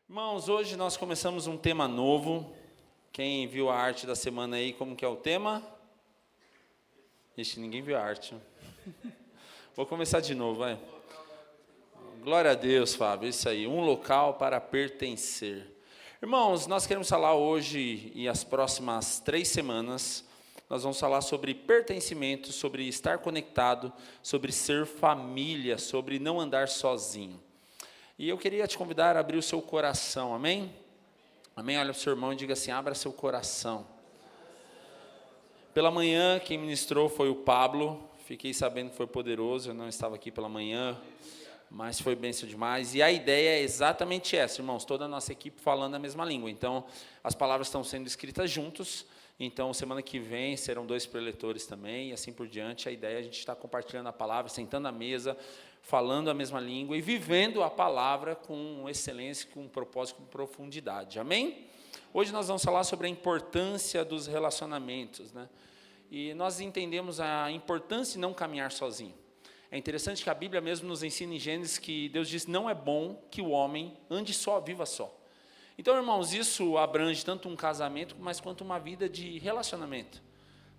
Irmãos, hoje nós começamos um tema novo. Quem viu a arte da semana aí, como que é o tema? Ixi, ninguém viu a arte. Vou começar de novo, vai. Glória a Deus, Fábio, isso aí, um local para pertencer. Irmãos, nós queremos falar hoje e as próximas 3 semanas, nós vamos falar sobre pertencimento, sobre estar conectado, sobre ser família, sobre não andar sozinho. E eu queria te convidar a abrir o seu coração, amém? Amém? Olha para o seu irmão e diga assim, abra seu coração. Pela manhã, quem ministrou foi o Pablo, fiquei sabendo que foi poderoso, eu não estava aqui pela manhã, mas foi bênção demais. E a ideia é exatamente essa, irmãos, toda a nossa equipe falando a mesma língua. Então, as palavras estão sendo escritas juntos, então, semana que vem serão 2 preletores também, e assim por diante. A ideia é a gente estar compartilhando a palavra, sentando à mesa, falando a mesma língua e vivendo a palavra com excelência, com propósito, com profundidade. Amém? Hoje nós vamos falar sobre a importância dos relacionamentos, né? E nós entendemos a importância de não caminhar sozinho. É interessante que a Bíblia mesmo nos ensina em Gênesis que Deus diz, não é bom que o homem ande só, viva só. Então, irmãos, isso abrange tanto um casamento, mas quanto uma vida de relacionamento.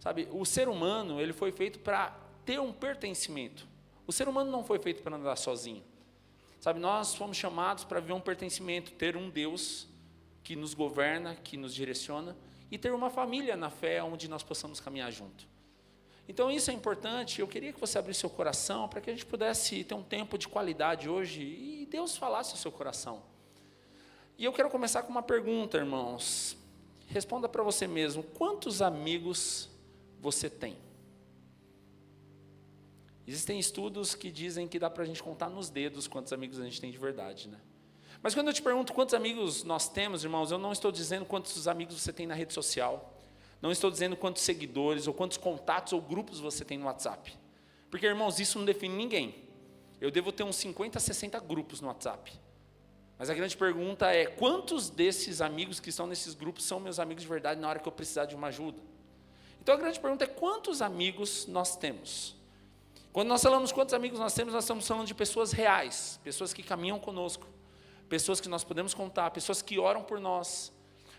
Sabe, o ser humano, ele foi feito para ter um pertencimento. O ser humano não foi feito para andar sozinho. Sabe, nós fomos chamados para viver um pertencimento, ter um Deus que nos governa, que nos direciona, e ter uma família na fé onde nós possamos caminhar junto. Então, isso é importante. Eu queria que você abrisse seu coração para que a gente pudesse ter um tempo de qualidade hoje e Deus falasse ao seu coração. E eu quero começar com uma pergunta, irmãos. Responda para você mesmo, quantos amigos você tem? Existem estudos que dizem que dá para a gente contar nos dedos quantos amigos a gente tem de verdade, né? Mas quando eu te pergunto quantos amigos nós temos, irmãos, eu não estou dizendo quantos amigos você tem na rede social, não estou dizendo quantos seguidores, ou quantos contatos ou grupos você tem no WhatsApp. Porque, irmãos, isso não define ninguém. Eu devo ter uns 50, 60 grupos no WhatsApp. Mas a grande pergunta é, quantos desses amigos que estão nesses grupos são meus amigos de verdade na hora que eu precisar de uma ajuda? Então a grande pergunta é, quantos amigos nós temos? Quando nós falamos quantos amigos nós estamos falando de pessoas reais, pessoas que caminham conosco, pessoas que nós podemos contar, pessoas que oram por nós,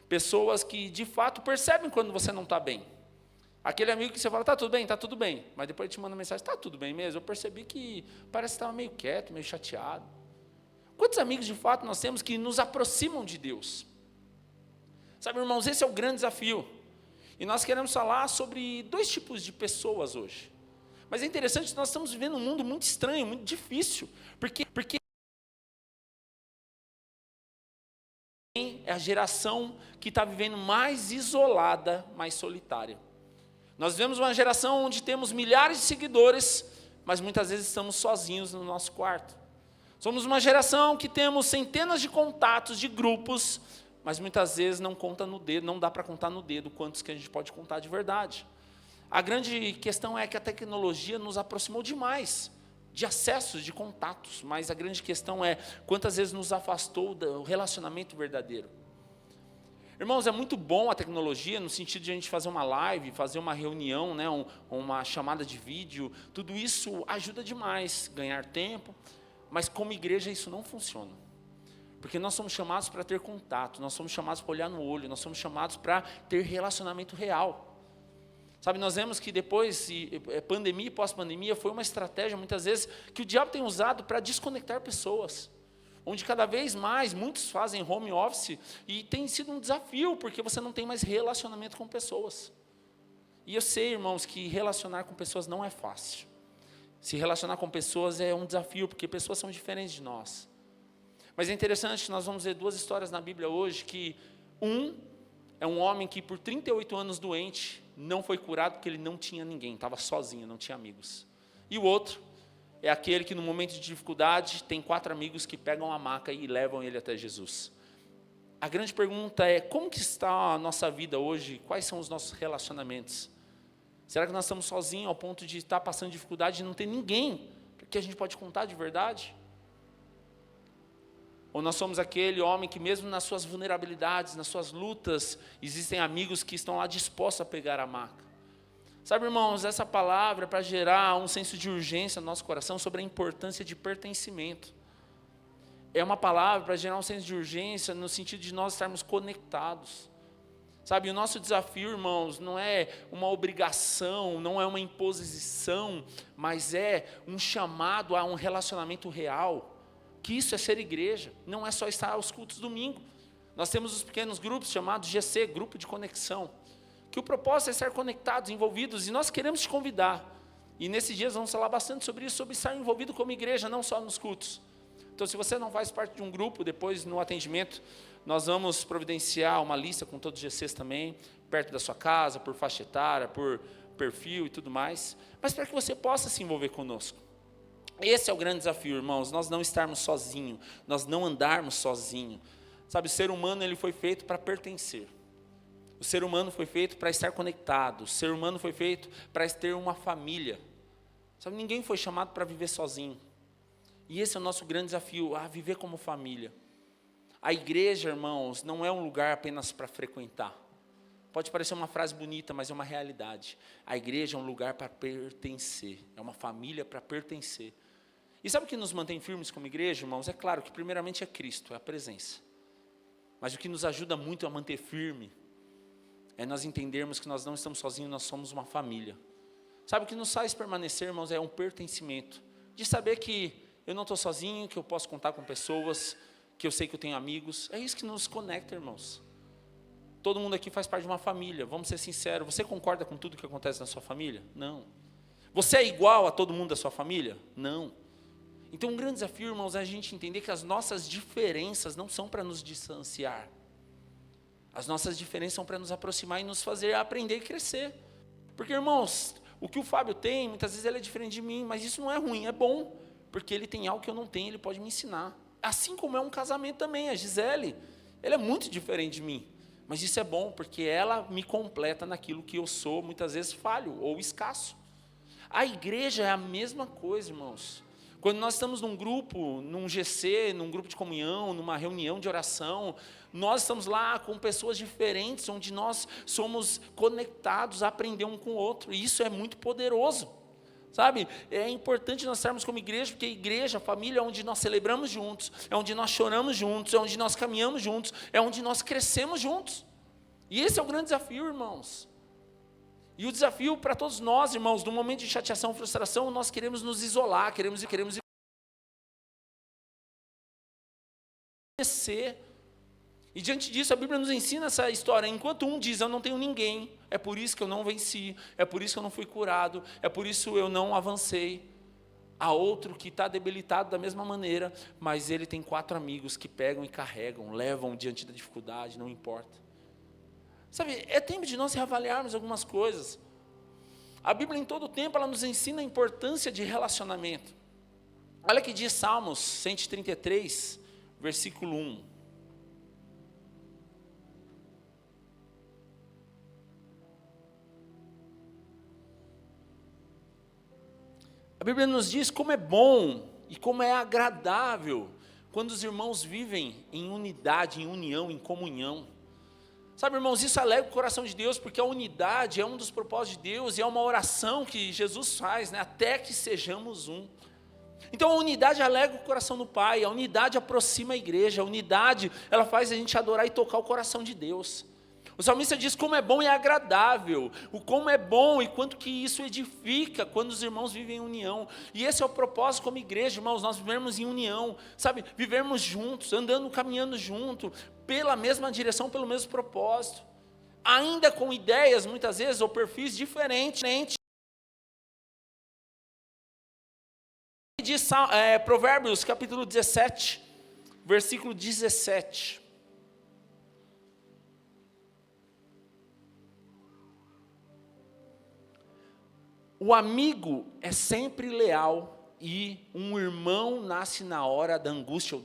pessoas que de fato percebem quando você não está bem. Aquele amigo que você fala, está tudo bem, mas depois ele te manda mensagem, está tudo bem mesmo? Eu percebi que parece que estava meio quieto, meio chateado. Quantos amigos de fato nós temos que nos aproximam de Deus? Sabe, irmãos, esse é o grande desafio. E nós queremos falar sobre 2 tipos de pessoas hoje. Mas é interessante que nós estamos vivendo um mundo muito estranho, muito difícil, porque é a geração que está vivendo mais isolada, mais solitária. Nós vivemos uma geração onde temos milhares de seguidores, mas muitas vezes estamos sozinhos no nosso quarto. Somos uma geração que temos centenas de contatos, de grupos, mas muitas vezes não conta no dedo, não dá para contar no dedo quantos que a gente pode contar de verdade. A grande questão é que a tecnologia nos aproximou demais de acessos, de contatos, mas a grande questão é quantas vezes nos afastou do relacionamento verdadeiro. Irmãos, é muito bom a tecnologia no sentido de a gente fazer uma live, fazer uma reunião, né, uma chamada de vídeo, tudo isso ajuda demais, ganhar tempo, mas como igreja isso não funciona. Porque nós somos chamados para ter contato, nós somos chamados para olhar no olho, nós somos chamados para ter relacionamento real. Sabe, nós vemos que depois, pandemia e pós-pandemia, foi uma estratégia, muitas vezes, que o diabo tem usado para desconectar pessoas. Onde cada vez mais, muitos fazem home office, e tem sido um desafio, porque você não tem mais relacionamento com pessoas. E eu sei, irmãos, que relacionar com pessoas não é fácil. Se relacionar com pessoas é um desafio, porque pessoas são diferentes de nós. Mas é interessante que nós vamos ver 2 histórias na Bíblia hoje, que é um homem que por 38 anos doente, não foi curado porque ele não tinha ninguém, estava sozinho, não tinha amigos. E o outro é aquele que no momento de dificuldade, tem 4 amigos que pegam a maca e levam ele até Jesus. A grande pergunta é, como que está a nossa vida hoje? Quais são os nossos relacionamentos? Será que nós estamos sozinhos ao ponto de estar passando dificuldade e não ter ninguém que a gente pode contar de verdade? Ou nós somos aquele homem que mesmo nas suas vulnerabilidades, nas suas lutas, existem amigos que estão lá dispostos a pegar a maca? Sabe, irmãos, essa palavra é para gerar um senso de urgência no nosso coração sobre a importância de pertencimento. é uma palavra para gerar um senso de urgência no sentido de nós estarmos conectados. Sabe, o nosso desafio, irmãos, não é uma obrigação, não é uma imposição, mas é um chamado a um relacionamento real. Que isso é ser igreja, não é só estar aos cultos domingo. Nós temos os pequenos grupos chamados GC, Grupo de Conexão, que o propósito é estar conectados, envolvidos, e nós queremos te convidar. E nesses dias vamos falar bastante sobre isso, sobre estar envolvido como igreja, não só nos cultos. Então, se você não faz parte de um grupo, depois no atendimento, nós vamos providenciar uma lista com todos os GCs também, perto da sua casa, por faixa etária, por perfil e tudo mais, mas para que você possa se envolver conosco. Esse é o grande desafio, irmãos, nós não estarmos sozinhos, nós não andarmos sozinhos. Sabe, o ser humano ele foi feito para pertencer. O ser humano foi feito para estar conectado. O ser humano foi feito para ter uma família. Sabe, ninguém foi chamado para viver sozinho. E esse é o nosso grande desafio, a viver como família. A igreja, irmãos, não é um lugar apenas para frequentar. Pode parecer uma frase bonita, mas é uma realidade. A igreja é um lugar para pertencer. É uma família para pertencer. E sabe o que nos mantém firmes como igreja, irmãos? É claro que primeiramente é Cristo, é a presença. Mas o que nos ajuda muito a manter firme é nós entendermos que nós não estamos sozinhos, nós somos uma família. Sabe o que nos faz permanecer, irmãos, é um pertencimento. De saber que eu não estou sozinho, que eu posso contar com pessoas, que eu sei que eu tenho amigos. É isso que nos conecta, irmãos. Todo mundo aqui faz parte de uma família, vamos ser sinceros. Você concorda com tudo que acontece na sua família? Não. Você é igual a todo mundo da sua família? Não. Então, um grande desafio, irmãos, é a gente entender que as nossas diferenças não são para nos distanciar. As nossas diferenças são para nos aproximar e nos fazer aprender e crescer. Porque, irmãos, o que o Fábio tem, muitas vezes ele é diferente de mim, mas isso não é ruim, é bom. Porque ele tem algo que eu não tenho, ele pode me ensinar. Assim como é um casamento também, a Gisele, ela é muito diferente de mim. Mas isso é bom, porque ela me completa naquilo que eu sou, muitas vezes falho ou escasso. A igreja é a mesma coisa, irmãos. Quando nós estamos num grupo, num GC, num grupo de comunhão, numa reunião de oração, nós estamos lá com pessoas diferentes, onde nós somos conectados a aprender um com o outro. E isso é muito poderoso. Sabe, é importante nós estarmos como igreja, porque a igreja, a família, é onde nós celebramos juntos, é onde nós choramos juntos, é onde nós caminhamos juntos, é onde nós crescemos juntos. E esse é o grande desafio, irmãos. E o desafio para todos nós, irmãos, no momento de chateação, frustração, nós queremos nos isolar, queremos conhecer. E diante disso, a Bíblia nos ensina essa história. Enquanto um diz, eu não tenho ninguém, é por isso que eu não venci, é por isso que eu não fui curado, é por isso eu não avancei. Há outro que está debilitado da mesma maneira, mas ele tem 4 amigos que pegam e carregam, levam diante da dificuldade, não importa. Sabe, é tempo de nós reavaliarmos algumas coisas. A Bíblia, em todo o tempo, ela nos ensina a importância de relacionamento. Olha o que diz Salmos 133, versículo 1. A Bíblia nos diz como é bom e como é agradável quando os irmãos vivem em unidade, em união, em comunhão. Sabe, irmãos, isso alegra o coração de Deus, porque a unidade é um dos propósitos de Deus e é uma oração que Jesus faz, né? Até que sejamos um. Então a unidade alegra o coração do Pai, a unidade aproxima a igreja, a unidade ela faz a gente adorar e tocar o coração de Deus. O salmista diz como é bom e agradável, o como é bom e quanto que isso edifica quando os irmãos vivem em união. E esse é o propósito como igreja, irmãos, nós vivemos em união, sabe, vivermos juntos, andando, caminhando junto, pela mesma direção, pelo mesmo propósito. Ainda com ideias, muitas vezes, ou perfis diferentes. Diz Provérbios, capítulo 17, versículo 17. O amigo é sempre leal e um irmão nasce na hora da angústia.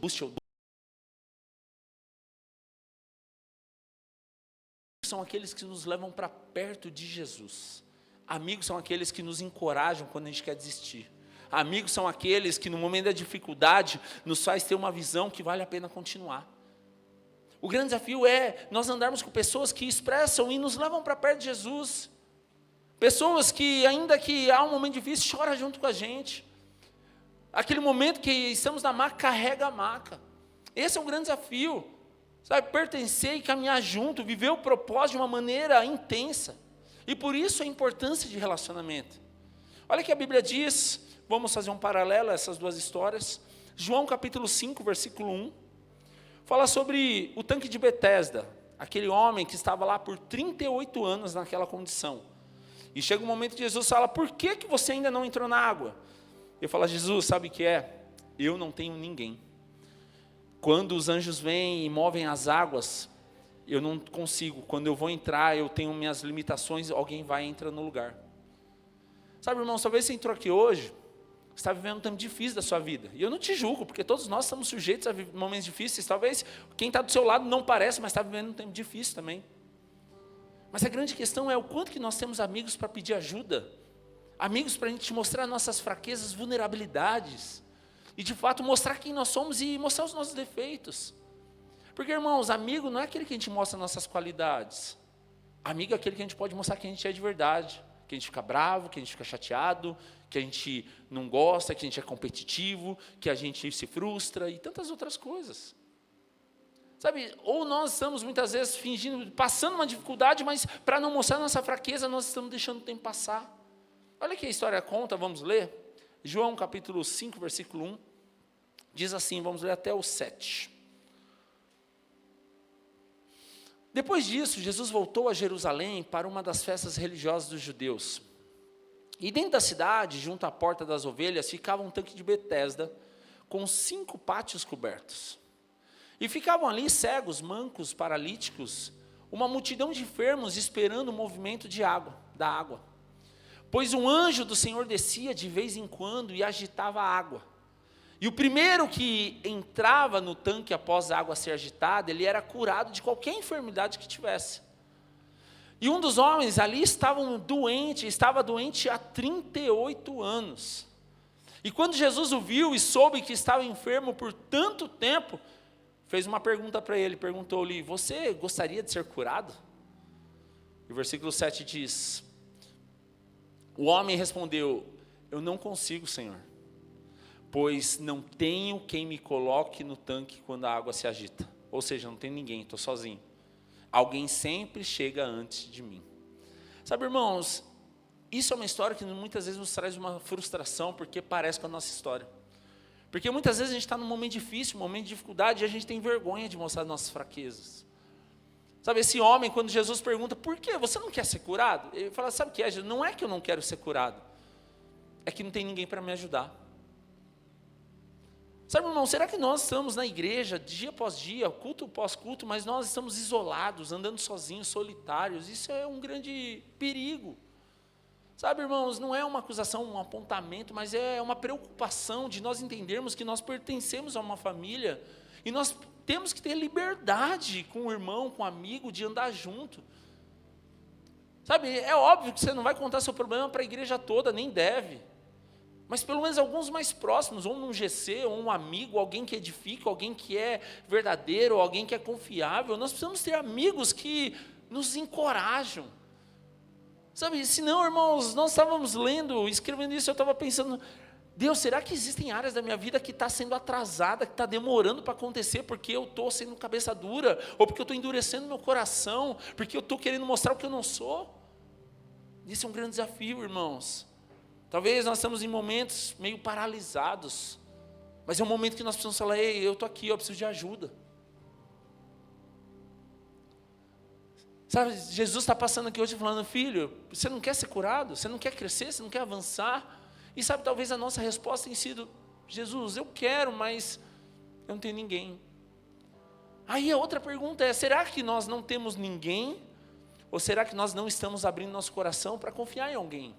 São aqueles que nos levam para perto de Jesus. Amigos são aqueles que nos encorajam quando a gente quer desistir. Amigos são aqueles que no momento da dificuldade nos faz ter uma visão que vale a pena continuar. O grande desafio é nós andarmos com pessoas que expressam e nos levam para perto de Jesus. Pessoas que, ainda que há um momento difícil, choram junto com a gente. Aquele momento que estamos na maca, carrega a maca. Esse é um grande desafio, sabe? Pertencer e caminhar junto, viver o propósito de uma maneira intensa. E por isso a importância de relacionamento. Olha o que a Bíblia diz, vamos fazer um paralelo a essas duas histórias. João capítulo 5, versículo 1, fala sobre o tanque de Betesda, aquele homem que estava lá por 38 anos naquela condição. E chega um momento que Jesus fala, por que você ainda não entrou na água? Ele fala, Jesus, sabe o que é? Eu não tenho ninguém. Quando os anjos vêm e movem as águas, eu não consigo. Quando eu vou entrar, eu tenho minhas limitações, alguém vai e entra no lugar. Sabe, irmão, talvez você entrou aqui hoje, você está vivendo um tempo difícil da sua vida. E eu não te julgo, porque todos nós estamos sujeitos a momentos difíceis. Talvez quem está do seu lado não parece, mas está vivendo um tempo difícil também. Mas a grande questão é o quanto que nós temos amigos para pedir ajuda. Amigos para a gente mostrar nossas fraquezas, vulnerabilidades. E de fato mostrar quem nós somos e mostrar os nossos defeitos. Porque, irmãos, amigo não é aquele que a gente mostra nossas qualidades. Amigo é aquele que a gente pode mostrar quem a gente é de verdade. Que a gente fica bravo, que a gente fica chateado, que a gente não gosta, que a gente é competitivo, que a gente se frustra e tantas outras coisas. Sabe, ou nós estamos muitas vezes fingindo, passando uma dificuldade, mas para não mostrar nossa fraqueza, nós estamos deixando o tempo passar. Olha que a história conta, vamos ler. João capítulo 5, versículo 1, diz assim, vamos ler até o 7. Depois disso, Jesus voltou a Jerusalém para uma das festas religiosas dos judeus. E dentro da cidade, junto à porta das ovelhas, ficava um tanque de Betesda, com 5 pátios cobertos. E ficavam ali cegos, mancos, paralíticos, uma multidão de enfermos esperando o movimento da água. Pois um anjo do Senhor descia de vez em quando e agitava a água. E o primeiro que entrava no tanque após a água ser agitada, ele era curado de qualquer enfermidade que tivesse. E um dos homens ali estava doente há 38 anos. E quando Jesus o viu e soube que estava enfermo por tanto tempo, fez uma pergunta para ele, perguntou-lhe, você gostaria de ser curado? E o versículo 7 diz, o homem respondeu, eu não consigo, Senhor, pois não tenho quem me coloque no tanque quando a água se agita. Ou seja, não tem ninguém, estou sozinho. Alguém sempre chega antes de mim. Sabe, irmãos, isso é uma história que muitas vezes nos traz uma frustração, porque parece com a nossa história. Porque muitas vezes a gente está num momento difícil, um momento de dificuldade, e a gente tem vergonha de mostrar nossas fraquezas. Sabe, esse homem, quando Jesus pergunta, por que você não quer ser curado? Ele fala, sabe o que é? Não é que eu não quero ser curado, é que não tem ninguém para me ajudar. Sabe, irmão, será que nós estamos na igreja, dia após dia, culto após culto, mas nós estamos isolados, andando sozinhos, solitários? Isso é um grande perigo. Sabe, irmãos, não é uma acusação, um apontamento, mas é uma preocupação de nós entendermos que nós pertencemos a uma família e nós temos que ter liberdade com o irmão, com o amigo, de andar junto. Sabe, é óbvio que você não vai contar seu problema para a igreja toda, nem deve. Mas pelo menos alguns mais próximos, ou num GC, ou um amigo, alguém que edifica, alguém que é verdadeiro, alguém que é confiável. Nós precisamos ter amigos que nos encorajam. Sabe, senão, irmãos, nós estávamos lendo, escrevendo isso, eu estava pensando, Deus, será que existem áreas da minha vida que está sendo atrasada, que está demorando para acontecer, porque eu estou sendo cabeça dura, ou porque eu estou endurecendo meu coração, porque eu estou querendo mostrar o que eu não sou? Isso é um grande desafio, irmãos. Talvez nós estamos em momentos meio paralisados, mas é um momento que nós precisamos falar, ei, eu estou aqui, eu preciso de ajuda. Sabe, Jesus está passando aqui hoje falando, filho, você não quer ser curado? Você não quer crescer? Você não quer avançar? E sabe, talvez a nossa resposta tenha sido, Jesus, eu quero, mas eu não tenho ninguém. Aí a outra pergunta é, será que nós não temos ninguém? Ou será que nós não estamos abrindo nosso coração para confiar em alguém?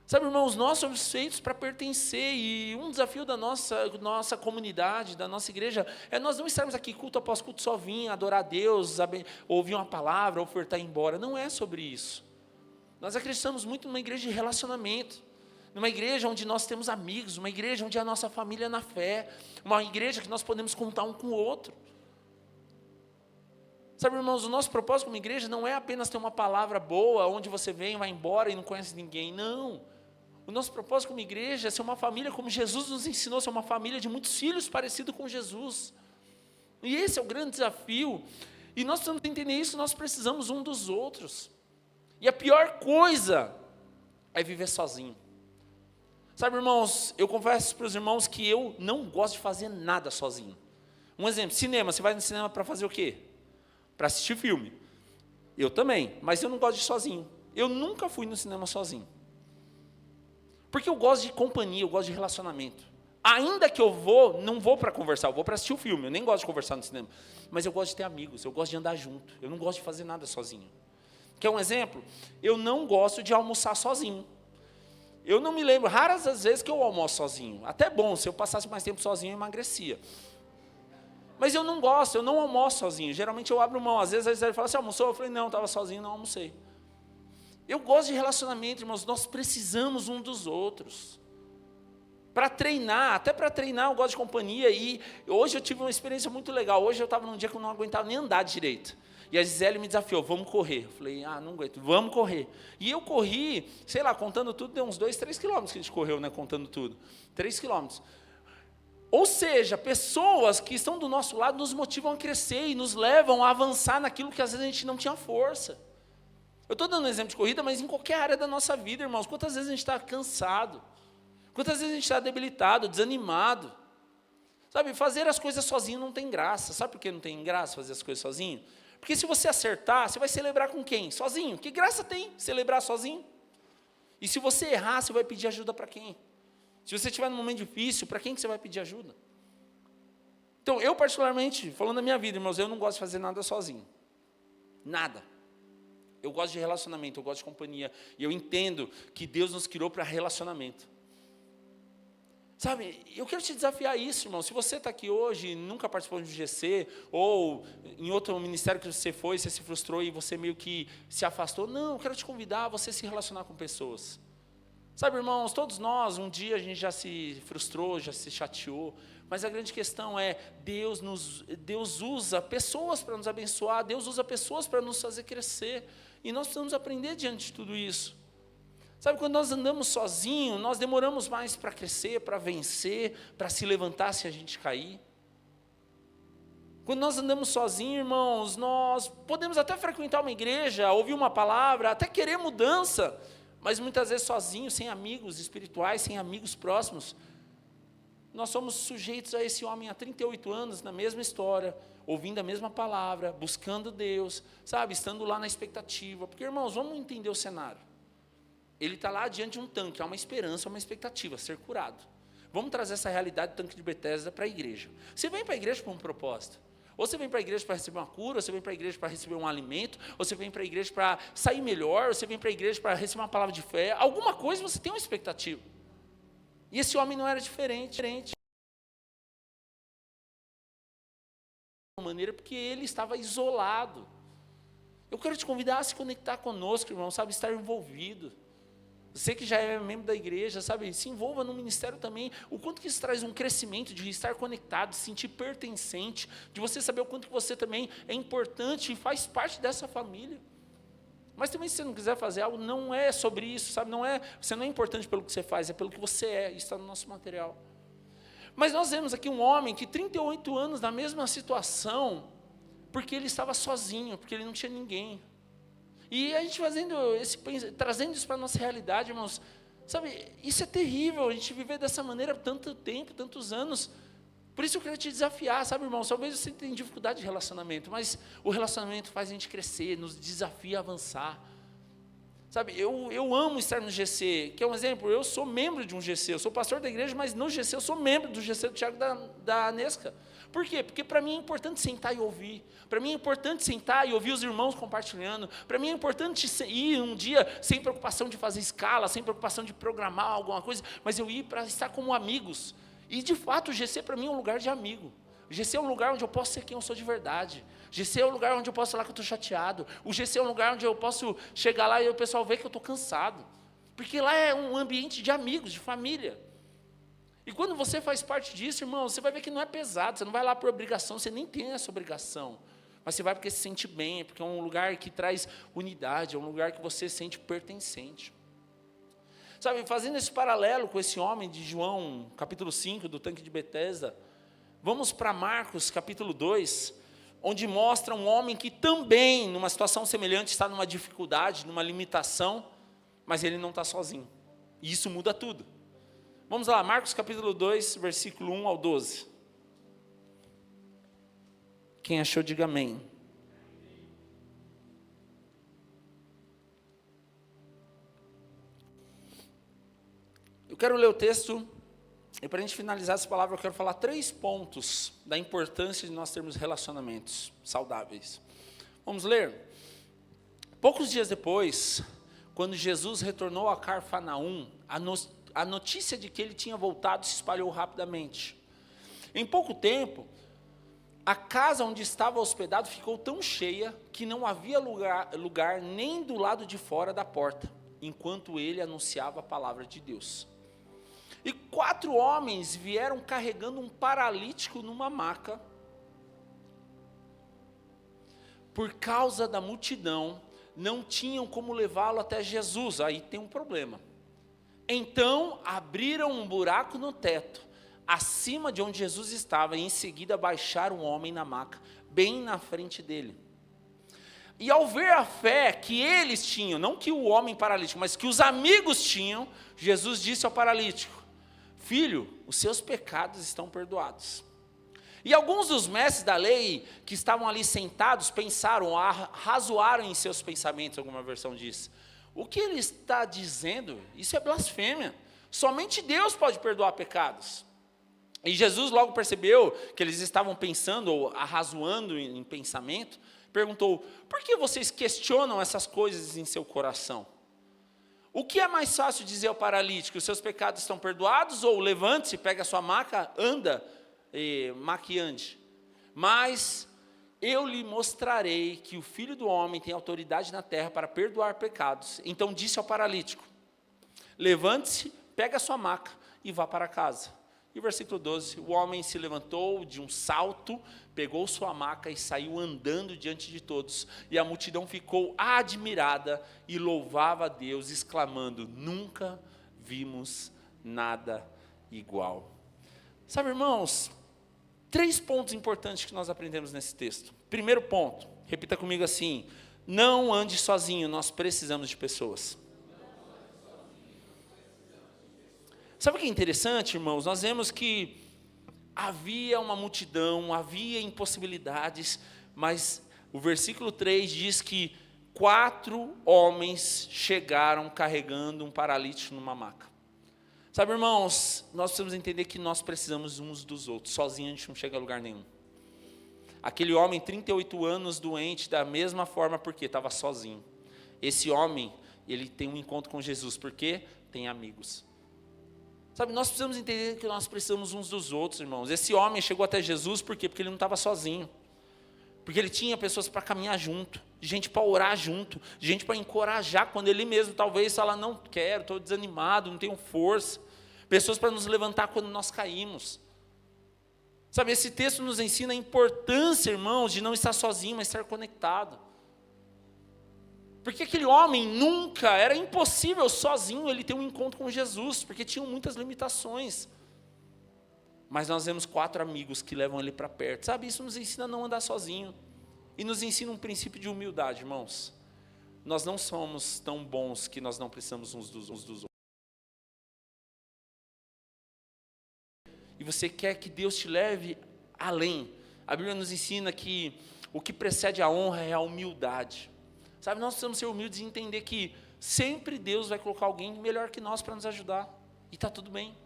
Sabe, irmãos, nós somos feitos para pertencer, e um desafio da nossa comunidade, da nossa igreja, é nós não estarmos aqui culto após culto só vir, adorar a Deus, ouvir uma palavra, ofertar e ir embora. Não é sobre isso. Nós acreditamos muito numa igreja de relacionamento, numa igreja onde nós temos amigos, uma igreja onde a nossa família é na fé, uma igreja que nós podemos contar um com o outro. Sabe, irmãos, o nosso propósito como igreja não é apenas ter uma palavra boa, onde você vem, vai embora e não conhece ninguém, não. O nosso propósito como igreja é ser uma família como Jesus nos ensinou, ser uma família de muitos filhos parecido com Jesus. E esse é o grande desafio. E nós precisamos entender isso, nós precisamos um dos outros. E a pior coisa é viver sozinho. Sabe, irmãos, eu confesso para os irmãos que eu não gosto de fazer nada sozinho. Um exemplo, cinema, você vai no cinema para fazer o quê? Para assistir filme. Eu também, mas eu não gosto de ir sozinho. Eu nunca fui no cinema sozinho. Porque eu gosto de companhia, eu gosto de relacionamento. Ainda que eu não vou para conversar, eu vou para assistir o filme, eu nem gosto de conversar no cinema. Mas eu gosto de ter amigos, eu gosto de andar junto, eu não gosto de fazer nada sozinho. Quer um exemplo? Eu não gosto de almoçar sozinho. Eu não me lembro, raras as vezes que eu almoço sozinho. Até bom, se eu passasse mais tempo sozinho, eu emagrecia. Mas eu não gosto, eu não almoço sozinho. Geralmente eu abro mão, às vezes ele fala, você almoçou? Eu falei, não, estava sozinho, não almocei. Eu gosto de relacionamento, irmãos, nós precisamos um dos outros. Para treinar, até para treinar eu gosto de companhia. E hoje eu tive uma experiência muito legal. Hoje eu estava num dia que eu não aguentava nem andar direito. E a Gisele me desafiou, vamos correr. Eu falei, não aguento, vamos correr. E eu corri, sei lá, contando tudo, deu uns 2, 3 quilômetros que a gente correu, né, contando tudo. 3 quilômetros. Ou seja, pessoas que estão do nosso lado nos motivam a crescer e nos levam a avançar naquilo que às vezes a gente não tinha força. Eu estou dando um exemplo de corrida, mas em qualquer área da nossa vida, irmãos, quantas vezes a gente está cansado? Quantas vezes a gente está debilitado, desanimado? Sabe, fazer as coisas sozinho não tem graça. Sabe por que não tem graça fazer as coisas sozinho? Porque se você acertar, você vai celebrar com quem? Sozinho. Que graça tem celebrar sozinho? E se você errar, você vai pedir ajuda para quem? Se você estiver num momento difícil, para quem que você vai pedir ajuda? Então, eu particularmente, falando da minha vida, irmãos, eu não gosto de fazer nada sozinho. Nada. Eu gosto de relacionamento, eu gosto de companhia. E eu entendo que Deus nos criou para relacionamento. Sabe, eu quero te desafiar isso, irmão. Se você está aqui hoje e nunca participou de um GC, ou em outro ministério que você foi, você se frustrou e você meio que se afastou, não, eu quero te convidar a você se relacionar com pessoas. Sabe, irmãos, todos nós, um dia a gente já se frustrou, já se chateou, mas a grande questão é, Deus usa pessoas para nos abençoar, Deus usa pessoas para nos fazer crescer, e nós precisamos aprender diante de tudo isso. Sabe, quando nós andamos sozinhos, nós demoramos mais para crescer, para vencer, para se levantar se a gente cair. Quando nós andamos sozinhos, irmãos, nós podemos até frequentar uma igreja, ouvir uma palavra, até querer mudança, mas muitas vezes sozinhos, sem amigos espirituais, sem amigos próximos. Nós somos sujeitos a esse homem há 38 anos, na mesma história, ouvindo a mesma palavra, buscando Deus, sabe, estando lá na expectativa. Porque, irmãos, vamos entender o cenário. Ele está lá diante de um tanque, há uma esperança, uma expectativa, ser curado. Vamos trazer essa realidade do tanque de Betesda para a igreja. Você vem para a igreja por um propósito. Ou você vem para a igreja para receber uma cura, ou você vem para a igreja para receber um alimento, ou você vem para a igreja para sair melhor, ou você vem para a igreja para receber uma palavra de fé. Alguma coisa você tem uma expectativa. E esse homem não era diferente. De uma maneira, porque ele estava isolado. Eu quero te convidar a se conectar conosco, irmão, sabe, estar envolvido. Você que já é membro da igreja, sabe, se envolva no ministério também. O quanto que isso traz um crescimento de estar conectado, de se sentir pertencente, de você saber o quanto que você também é importante e faz parte dessa família. Mas também, se você não quiser fazer algo, não é sobre isso, sabe? Você não é importante pelo que você faz, é pelo que você é, isso está no nosso material. Mas nós vemos aqui um homem que 38 anos na mesma situação, porque ele estava sozinho, porque ele não tinha ninguém. E a gente trazendo isso para a nossa realidade, irmãos, sabe, isso é terrível, a gente viver dessa maneira tanto tempo, tantos anos. Por isso eu queria te desafiar, sabe, irmãos, talvez você tenha dificuldade de relacionamento, mas o relacionamento faz a gente crescer, nos desafia a avançar. Sabe, eu amo estar no GC, que é um exemplo, eu sou membro de um GC, eu sou pastor da igreja, mas no GC eu sou membro do GC do Tiago da Anesca. Por quê? Porque para mim é importante sentar e ouvir, para mim é importante sentar e ouvir os irmãos compartilhando, para mim é importante ir um dia sem preocupação de fazer escala, sem preocupação de programar alguma coisa, mas eu ir para estar como amigos. E de fato o GC para mim é um lugar de amigo. O GC é um lugar onde eu posso ser quem eu sou de verdade. O GC é um lugar onde eu posso falar que eu estou chateado. O GC é um lugar onde eu posso chegar lá e o pessoal vê que eu estou cansado. Porque lá é um ambiente de amigos, de família. E quando você faz parte disso, irmão, você vai ver que não é pesado. Você não vai lá por obrigação, você nem tem essa obrigação. Mas você vai porque se sente bem, porque é um lugar que traz unidade, é um lugar que você se sente pertencente. Sabe, fazendo esse paralelo com esse homem de João, capítulo 5, do tanque de Betesda, vamos para Marcos, capítulo 2, onde mostra um homem que também, numa situação semelhante, está numa dificuldade, numa limitação, mas ele não está sozinho. E isso muda tudo. Vamos lá, Marcos capítulo 2, versículo 1 ao 12. Quem achou, diga amém. Eu quero ler o texto, e para a gente finalizar essa palavra, eu quero falar 3 pontos da importância de nós termos relacionamentos saudáveis. Vamos ler? Poucos dias depois, quando Jesus retornou a Cafarnaum, a notícia de que ele tinha voltado se espalhou rapidamente. Em pouco tempo, a casa onde estava hospedado ficou tão cheia que não havia lugar nem do lado de fora da porta, enquanto ele anunciava a palavra de Deus. E 4 homens vieram carregando um paralítico numa maca. Por causa da multidão, não tinham como levá-lo até Jesus. Aí tem um problema. Então, abriram um buraco no teto, acima de onde Jesus estava, e em seguida baixaram um homem na maca, bem na frente dele. E ao ver a fé que eles tinham, não que o homem paralítico, mas que os amigos tinham, Jesus disse ao paralítico: filho, os seus pecados estão perdoados. E alguns dos mestres da lei que estavam ali sentados pensaram, razoaram em seus pensamentos, alguma versão diz: o que ele está dizendo? Isso é blasfêmia. Somente Deus pode perdoar pecados. E Jesus logo percebeu que eles estavam pensando, ou arrazoando em pensamento, perguntou: por que vocês questionam essas coisas em seu coração? O que é mais fácil dizer ao paralítico: os seus pecados estão perdoados? Ou levante-se, pega a sua maca, anda, maque ande. Mas eu lhe mostrarei que o Filho do Homem tem autoridade na terra para perdoar pecados. Então disse ao paralítico: levante-se, pega a sua maca e vá para casa. E o versículo 12, o homem se levantou de um salto, pegou sua maca e saiu andando diante de todos. E a multidão ficou admirada e louvava a Deus, exclamando: nunca vimos nada igual. Sabe, irmãos, 3 pontos importantes que nós aprendemos nesse texto. Primeiro ponto, repita comigo assim: não ande sozinho, nós precisamos de pessoas. Sabe o que é interessante, irmãos? Nós vemos que havia uma multidão, havia impossibilidades, mas o versículo 3 diz que 4 homens chegaram carregando um paralítico numa maca. Sabe, irmãos, nós precisamos entender que nós precisamos uns dos outros, sozinho a gente não chega a lugar nenhum. Aquele homem, 38 anos, doente, da mesma forma, porque estava sozinho. Esse homem, ele tem um encontro com Jesus, porque tem amigos. Sabe, nós precisamos entender que nós precisamos uns dos outros, irmãos. Esse homem chegou até Jesus, por quê? Porque ele não estava sozinho. Porque ele tinha pessoas para caminhar junto, gente para orar junto, gente para encorajar, quando ele mesmo talvez fala: não quero, estou desanimado, não tenho força. Pessoas para nos levantar quando nós caímos. Sabe, esse texto nos ensina a importância, irmãos, de não estar sozinho, mas estar conectado. Porque aquele homem nunca, era impossível sozinho ele ter um encontro com Jesus, porque tinham muitas limitações. Mas nós vemos 4 amigos que levam ele para perto. Sabe, isso nos ensina a não andar sozinho. E nos ensina um princípio de humildade, irmãos. Nós não somos tão bons que nós não precisamos uns dos outros. E você quer que Deus te leve além. A Bíblia nos ensina que o que precede a honra é a humildade. Sabe, nós precisamos ser humildes e entender que sempre Deus vai colocar alguém melhor que nós para nos ajudar. E está tudo bem.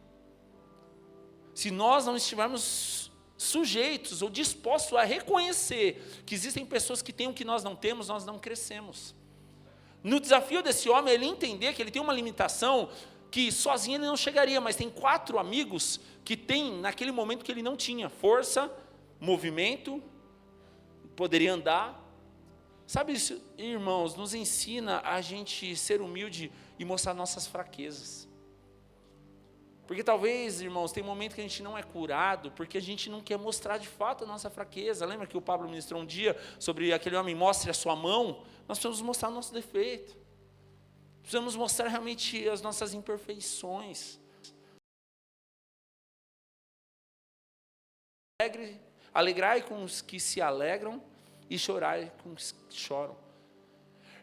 Se nós não estivermos sujeitos ou dispostos a reconhecer que existem pessoas que têm o que nós não temos, nós não crescemos. No desafio desse homem, ele entender que ele tem uma limitação, que sozinho ele não chegaria, mas tem 4 amigos que tem naquele momento que ele não tinha força, movimento, poderia andar. Sabe isso, irmãos, nos ensina a gente ser humilde e mostrar nossas fraquezas. Porque talvez, irmãos, tem momento que a gente não é curado, porque a gente não quer mostrar de fato a nossa fraqueza. Lembra que o Pablo ministrou um dia sobre aquele homem: mostre a sua mão? Nós precisamos mostrar o nosso defeito. Precisamos mostrar realmente as nossas imperfeições. Alegrai com os que se alegram e chorai com os que choram.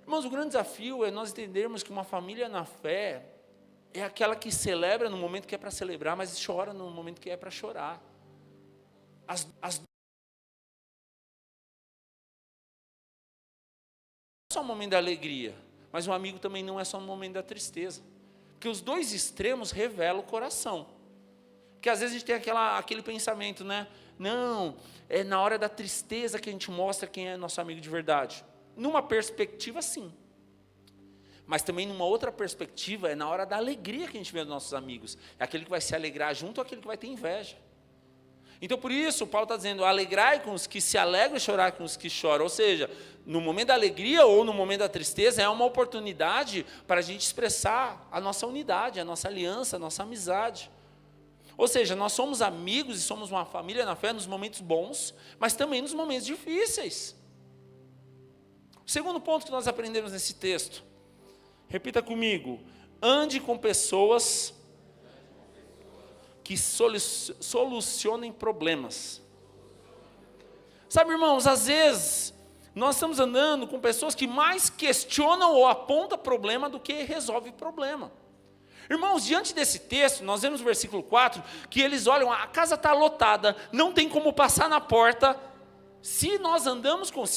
Irmãos, o grande desafio é nós entendermos que uma família na fé é aquela que celebra no momento que é para celebrar, mas chora no momento que é para chorar. Não é só um momento da alegria, mas um amigo também não é só um momento da tristeza. Porque os dois extremos revelam o coração. Porque às vezes a gente tem aquele pensamento, né? Não, é na hora da tristeza que a gente mostra quem é nosso amigo de verdade. Numa perspectiva, sim. Mas também numa outra perspectiva, é na hora da alegria que a gente vê os nossos amigos. É aquele que vai se alegrar junto ou aquele que vai ter inveja. Então, por isso, Paulo está dizendo, alegrai com os que se alegram e chorar com os que choram. Ou seja, no momento da alegria ou no momento da tristeza, é uma oportunidade para a gente expressar a nossa unidade, a nossa aliança, a nossa amizade. Ou seja, nós somos amigos e somos uma família na fé nos momentos bons, mas também nos momentos difíceis. O segundo ponto que nós aprendemos nesse texto, repita comigo, ande com pessoas que solucionem problemas. Sabe, irmãos, às vezes nós estamos andando com pessoas que mais questionam ou apontam problema do que resolve problema. Irmãos, diante desse texto, nós vemos no versículo 4, que eles olham, a casa está lotada, não tem como passar na porta. Se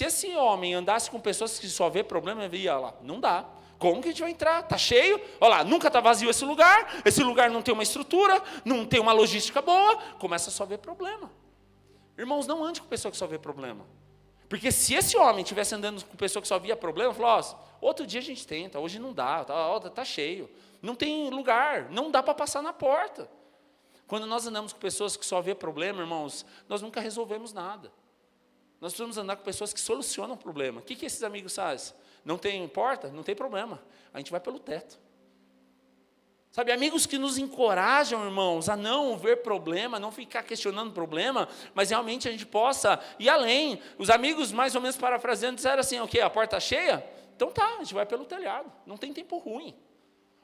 esse homem andasse com pessoas que só vê problema, ele ia lá, não dá. Como que a gente vai entrar? Está cheio? Olha lá, nunca está vazio esse lugar não tem uma estrutura, não tem uma logística boa, começa a só ver problema. Irmãos, não ande com pessoa que só vê problema. Porque se esse homem estivesse andando com pessoa que só via problema, falou, outro dia a gente tenta, hoje não dá, está cheio. Não tem lugar, não dá para passar na porta. Quando nós andamos com pessoas que só vê problema, irmãos, nós nunca resolvemos nada. Nós precisamos andar com pessoas que solucionam o problema. O que esses amigos fazem? Não tem porta? Não tem problema. A gente vai pelo teto. Sabe, amigos que nos encorajam, irmãos, a não ver problema, não ficar questionando problema, mas realmente a gente possa ir além. Os amigos, mais ou menos parafraseando, disseram assim, o quê? A porta cheia? Então tá, a gente vai pelo telhado. Não tem tempo ruim.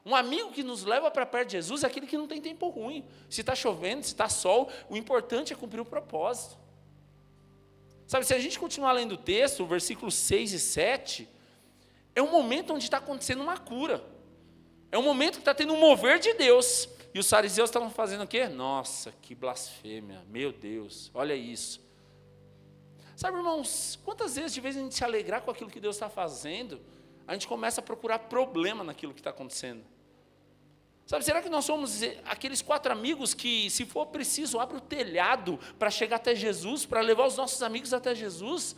Um amigo que nos leva para perto de Jesus é aquele que não tem tempo ruim. Se está chovendo, se está sol, o importante é cumprir o propósito. Sabe, se a gente continuar lendo o texto, o versículo 6 e 7, é um momento onde está acontecendo uma cura. É um momento que está tendo um mover de Deus. E os fariseus estavam fazendo o quê? Nossa, que blasfêmia, meu Deus, olha isso. Sabe, irmãos, quantas vezes, de vez em a gente se alegrar com aquilo que Deus está fazendo, a gente começa a procurar problema naquilo que está acontecendo. Sabe, será que nós somos aqueles 4 amigos que, se for preciso, abre o telhado para chegar até Jesus, para levar os nossos amigos até Jesus?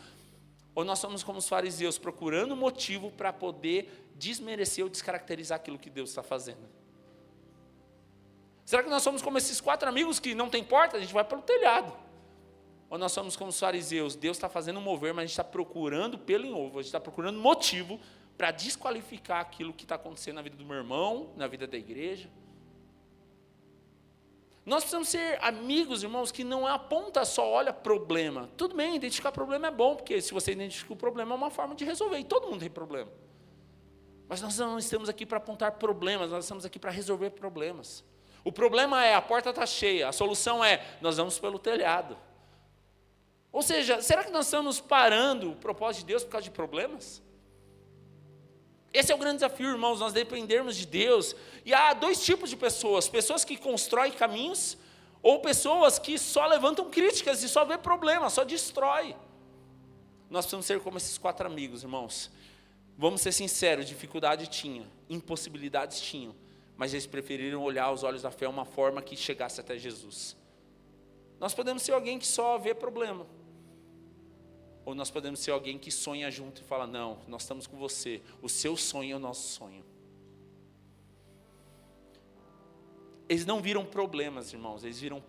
Ou nós somos como os fariseus, procurando motivo para poder desmerecer ou descaracterizar aquilo que Deus está fazendo? Será que nós somos como esses 4 amigos que não tem porta, a gente vai pelo telhado? Ou nós somos como os fariseus, Deus está fazendo um mover, mas a gente está procurando pelo em ovo, a gente está procurando motivo para desqualificar aquilo que está acontecendo na vida do meu irmão, na vida da igreja? Nós precisamos ser amigos, irmãos, que não aponta só, olha, problema. Tudo bem, identificar problema é bom, porque se você identifica o problema, é uma forma de resolver, e todo mundo tem problema. Mas nós não estamos aqui para apontar problemas, nós estamos aqui para resolver problemas. O problema é, a porta está cheia, a solução é, nós vamos pelo telhado. Ou seja, será que nós estamos parando o propósito de Deus por causa de problemas? Esse é o grande desafio, irmãos, nós dependermos de Deus. E há 2 tipos de pessoas, pessoas que constroem caminhos, ou pessoas que só levantam críticas e só vê problemas, só destrói. Nós precisamos ser como esses 4 amigos, irmãos. Vamos ser sinceros, dificuldade tinha, impossibilidades tinham, mas eles preferiram olhar aos olhos da fé uma forma que chegasse até Jesus. Nós podemos ser alguém que só vê problema, ou nós podemos ser alguém que sonha junto e fala, não, nós estamos com você, o seu sonho é o nosso sonho. Eles não viram problemas, irmãos, eles viram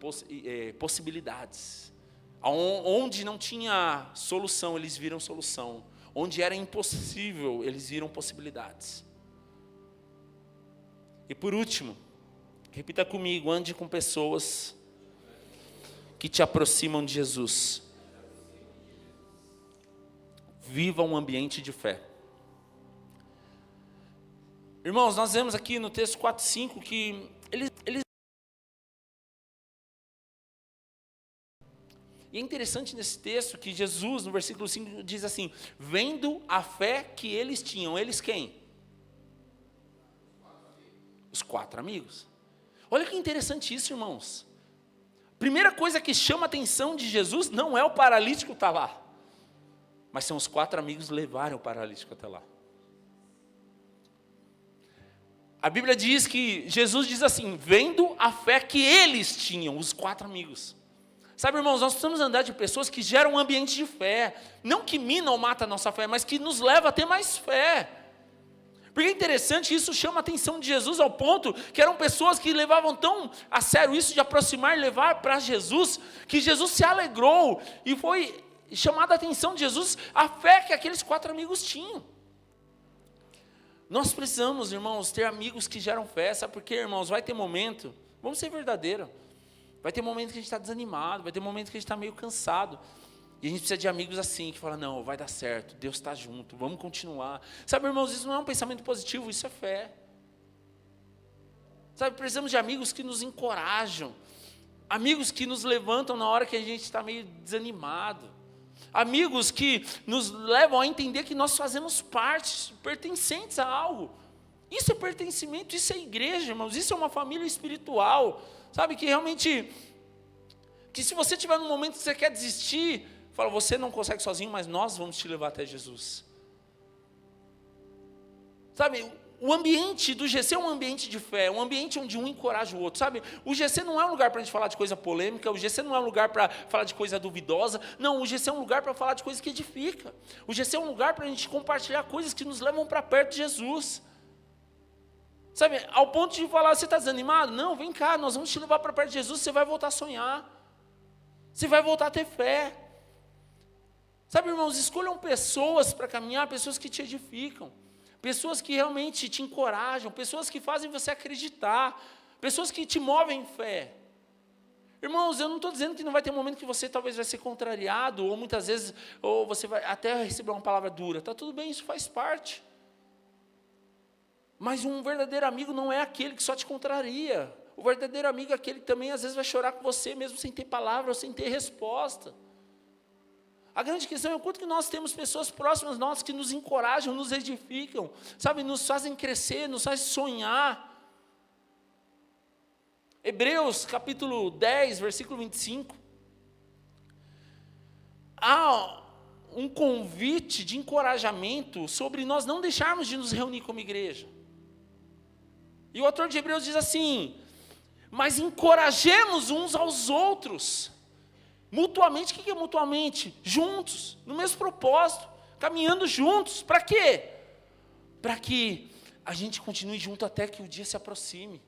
possibilidades. Onde não tinha solução, eles viram solução. Onde era impossível, eles viram possibilidades. E por último, repita comigo, ande com pessoas que te aproximam de Jesus. Viva um ambiente de fé. Irmãos, nós vemos aqui no texto 4, 5 que eles... E é interessante nesse texto que Jesus, no versículo 5, diz assim: vendo a fé que eles tinham. Eles quem? Os 4 amigos. Olha que interessante isso, irmãos. Primeira coisa que chama a atenção de Jesus não é o paralítico estar lá, mas são os 4 amigos levarem o paralítico até lá. A Bíblia diz que Jesus diz assim: vendo a fé que eles tinham, os 4 amigos. Sabe, irmãos, nós precisamos andar de pessoas que geram um ambiente de fé, não que mina ou mata a nossa fé, mas que nos leva a ter mais fé. Porque é interessante, isso chama a atenção de Jesus ao ponto que eram pessoas que levavam tão a sério isso de aproximar e levar para Jesus, que Jesus se alegrou e foi chamada a atenção de Jesus a fé que aqueles 4 amigos tinham. Nós precisamos, irmãos, ter amigos que geram fé, sabe por quê, irmãos? Vai ter momento, vamos ser verdadeiros, vai ter momento que a gente está desanimado, vai ter momento que a gente está meio cansado. E a gente precisa de amigos assim, que falam: não, vai dar certo, Deus está junto, vamos continuar. Sabe, irmãos, isso não é um pensamento positivo, isso é fé. Sabe, precisamos de amigos que nos encorajam, amigos que nos levantam na hora que a gente está meio desanimado, amigos que nos levam a entender que nós fazemos parte, pertencentes a algo. Isso é pertencimento, isso é igreja, irmãos, isso é uma família espiritual. Sabe, que realmente, que se você estiver num momento que você quer desistir, fala: você não consegue sozinho, mas nós vamos te levar até Jesus. Sabe, o ambiente do GC é um ambiente de fé, um ambiente onde um encoraja o outro. Sabe, o GC não é um lugar para a gente falar de coisa polêmica, o GC não é um lugar para falar de coisa duvidosa, não, o GC é um lugar para falar de coisas que edifica. O GC é um lugar para a gente compartilhar coisas que nos levam para perto de Jesus. Sabe, ao ponto de falar: você está desanimado? Não, vem cá, nós vamos te levar para perto de Jesus, você vai voltar a sonhar. Você vai voltar a ter fé. Sabe, irmãos, escolham pessoas para caminhar, pessoas que te edificam, pessoas que realmente te encorajam, pessoas que fazem você acreditar, pessoas que te movem em fé. Irmãos, eu não estou dizendo que não vai ter um momento que você talvez vai ser contrariado, ou muitas vezes, ou você vai até receber uma palavra dura. Está tudo bem, isso faz parte. Mas um verdadeiro amigo não é aquele que só te contraria. O verdadeiro amigo é aquele que também às vezes vai chorar com você, mesmo sem ter palavra ou sem ter resposta. A grande questão é o quanto que nós temos pessoas próximas nossas que nos encorajam, nos edificam, sabe, nos fazem crescer, nos fazem sonhar. Hebreus capítulo 10, versículo 25. Há um convite de encorajamento sobre nós não deixarmos de nos reunir como igreja. E o autor de Hebreus diz assim: mas encorajemos uns aos outros, mutuamente. O que é mutuamente? Juntos, no mesmo propósito, caminhando juntos. Para quê? Para que a gente continue junto até que o dia se aproxime.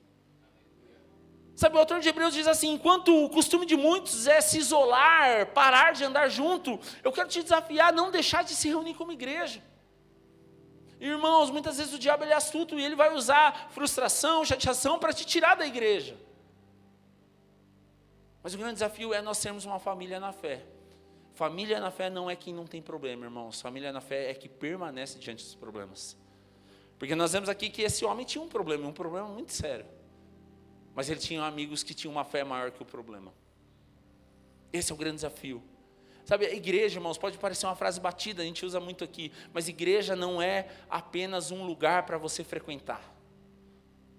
Sabe, o autor de Hebreus diz assim: enquanto o costume de muitos é se isolar, parar de andar junto, eu quero te desafiar a não deixar de se reunir como igreja. Irmãos, muitas vezes o diabo ele é astuto e ele vai usar frustração, chateação para te tirar da igreja. Mas o grande desafio é nós sermos uma família na fé. Família na fé não é quem não tem problema, irmãos. Família na fé é que permanece diante dos problemas. Porque nós vemos aqui que esse homem tinha um problema muito sério. Mas ele tinha amigos que tinham uma fé maior que o problema. Esse é o grande desafio. Sabe, a igreja, irmãos, pode parecer uma frase batida, a gente usa muito aqui, mas igreja não é apenas um lugar para você frequentar.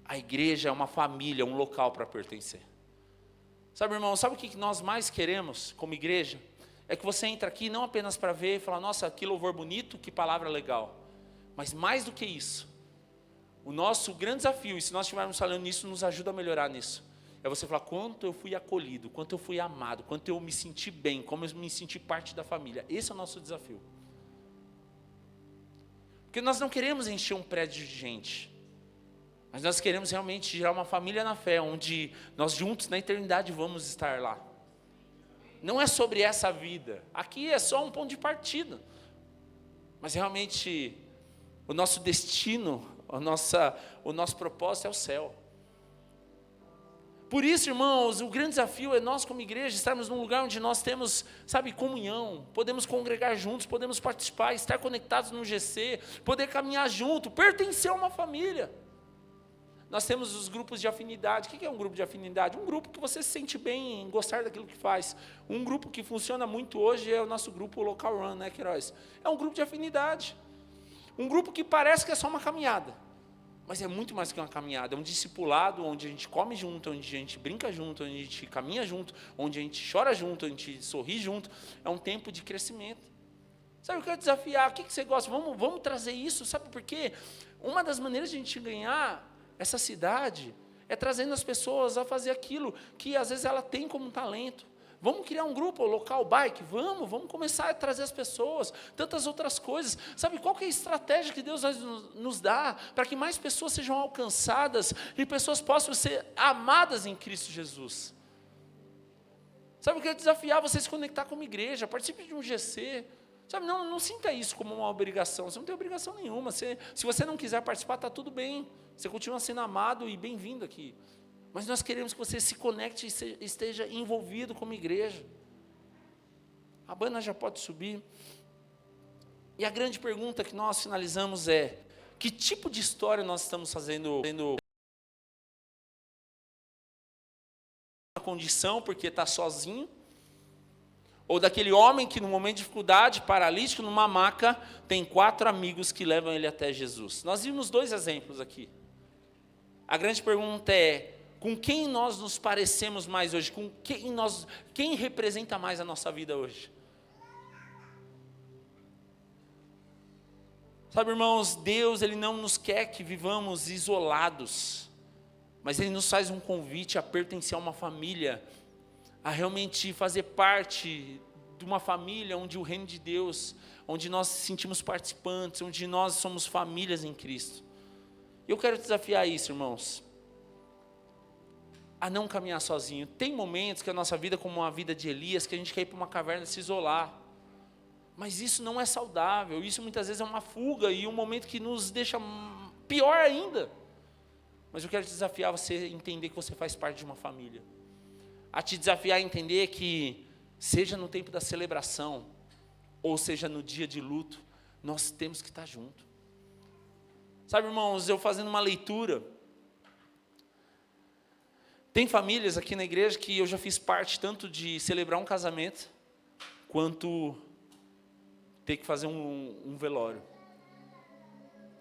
A igreja é uma família, um local para pertencer. Sabe, irmão, sabe o que nós mais queremos como igreja? É que você entra aqui não apenas para ver e falar: nossa, que louvor bonito, que palavra legal. Mas mais do que isso, o nosso grande desafio, e se nós estivermos falando nisso, nos ajuda a melhorar nisso, é você falar quanto eu fui acolhido, quanto eu fui amado, quanto eu me senti bem, como eu me senti parte da família. Esse é o nosso desafio. Porque nós não queremos encher um prédio de gente, mas nós queremos realmente gerar uma família na fé, onde nós juntos na eternidade vamos estar lá. Não é sobre essa vida, aqui é só um ponto de partida, mas realmente o nosso destino, o nosso propósito é o céu. Por isso, irmãos, o grande desafio é nós como igreja estarmos num lugar onde nós temos, sabe, comunhão, podemos congregar juntos, podemos participar, estar conectados no GC, poder caminhar junto, pertencer a uma família. Nós temos os grupos de afinidade. O que é um grupo de afinidade? Um grupo que você se sente bem em gostar daquilo que faz. Um grupo que funciona muito hoje é o nosso grupo Local Run, né, Queiroz? É um grupo de afinidade. Um grupo que parece que é só uma caminhada, mas é muito mais que uma caminhada. É um discipulado onde a gente come junto, onde a gente brinca junto, onde a gente caminha junto, onde a gente chora junto, onde a gente sorri junto. É um tempo de crescimento. Sabe, eu quero desafiar, o que você gosta? Vamos trazer isso, sabe por quê? Uma das maneiras de a gente ganhar essa cidade é trazendo as pessoas a fazer aquilo que às vezes ela tem como talento. Vamos criar um grupo local bike? Vamos começar a trazer as pessoas, tantas outras coisas. Sabe qual que é a estratégia que Deus vai nos dar para que mais pessoas sejam alcançadas e pessoas possam ser amadas em Cristo Jesus? Sabe, eu quero desafiar você a se conectar com uma igreja, participe de um GC. Sabe, não sinta isso como uma obrigação, você não tem obrigação nenhuma. Se você não quiser participar, está tudo bem. Você continua sendo amado e bem-vindo aqui. Mas nós queremos que você se conecte e esteja envolvido como igreja. A banda já pode subir. E a grande pergunta que nós finalizamos é: que tipo de história nós estamos fazendo? A condição porque está sozinho? Ou daquele homem que no momento de dificuldade, paralítico, numa maca, tem 4 amigos que levam ele até Jesus? Nós vimos 2 exemplos aqui. A grande pergunta é: com quem nós nos parecemos mais hoje? Quem representa mais a nossa vida hoje? Sabe, irmãos, Deus, Ele não nos quer que vivamos isolados, mas Ele nos faz um convite a pertencer a uma família, a realmente fazer parte de uma família onde o reino de Deus, onde nós nos sentimos participantes, onde nós somos famílias em Cristo. Eu quero desafiar isso, irmãos, a não caminhar sozinho. Tem momentos que a nossa vida, como uma vida de Elias, que a gente quer ir para uma caverna se isolar. Mas isso não é saudável, isso muitas vezes é uma fuga e um momento que nos deixa pior ainda. Mas eu quero te desafiar você a entender que você faz parte de uma família. A te desafiar a entender que, seja no tempo da celebração, ou seja no dia de luto, nós temos que estar juntos. Sabe, irmãos, eu fazendo uma leitura, tem famílias aqui na igreja que eu já fiz parte tanto de celebrar um casamento, quanto ter que fazer um velório.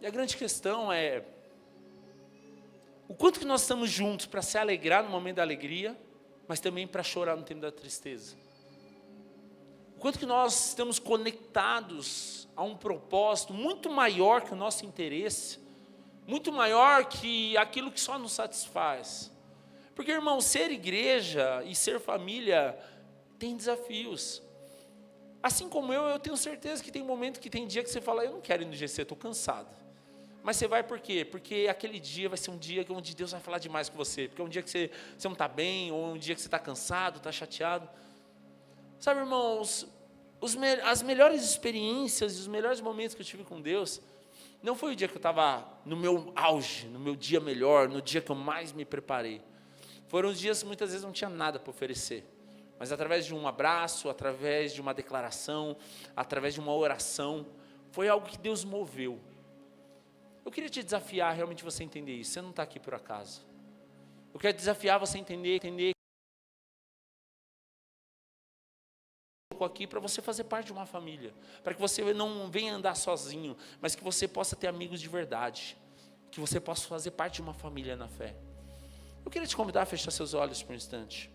E a grande questão é, o quanto que nós estamos juntos para se alegrar no momento da alegria, mas também para chorar no tempo da tristeza. O quanto que nós estamos conectados a um propósito muito maior que o nosso interesse, muito maior que aquilo que só nos satisfaz. Porque, irmão, ser igreja e ser família tem desafios. Assim como eu tenho certeza que tem momento que tem dia que você fala: eu não quero ir no GC, estou cansado. Mas você vai por quê? Porque aquele dia vai ser um dia onde Deus vai falar demais com você. Porque é um dia que você não está bem, ou um dia que você está cansado, está chateado. Sabe, irmãos, as melhores experiências e os melhores momentos que eu tive com Deus, não foi o dia que eu estava no meu auge, no meu dia melhor, no dia que eu mais me preparei. Foram os dias que muitas vezes não tinha nada para oferecer. Mas através de um abraço, através de uma declaração, através de uma oração, foi algo que Deus moveu. Eu queria te desafiar realmente você entender isso. Você não está aqui por acaso. Eu quero desafiar você a entender aqui para você fazer parte de uma família, para que você não venha andar sozinho, mas que você possa ter amigos de verdade, que você possa fazer parte de uma família na fé. Eu queria te convidar a fechar seus olhos por um instante.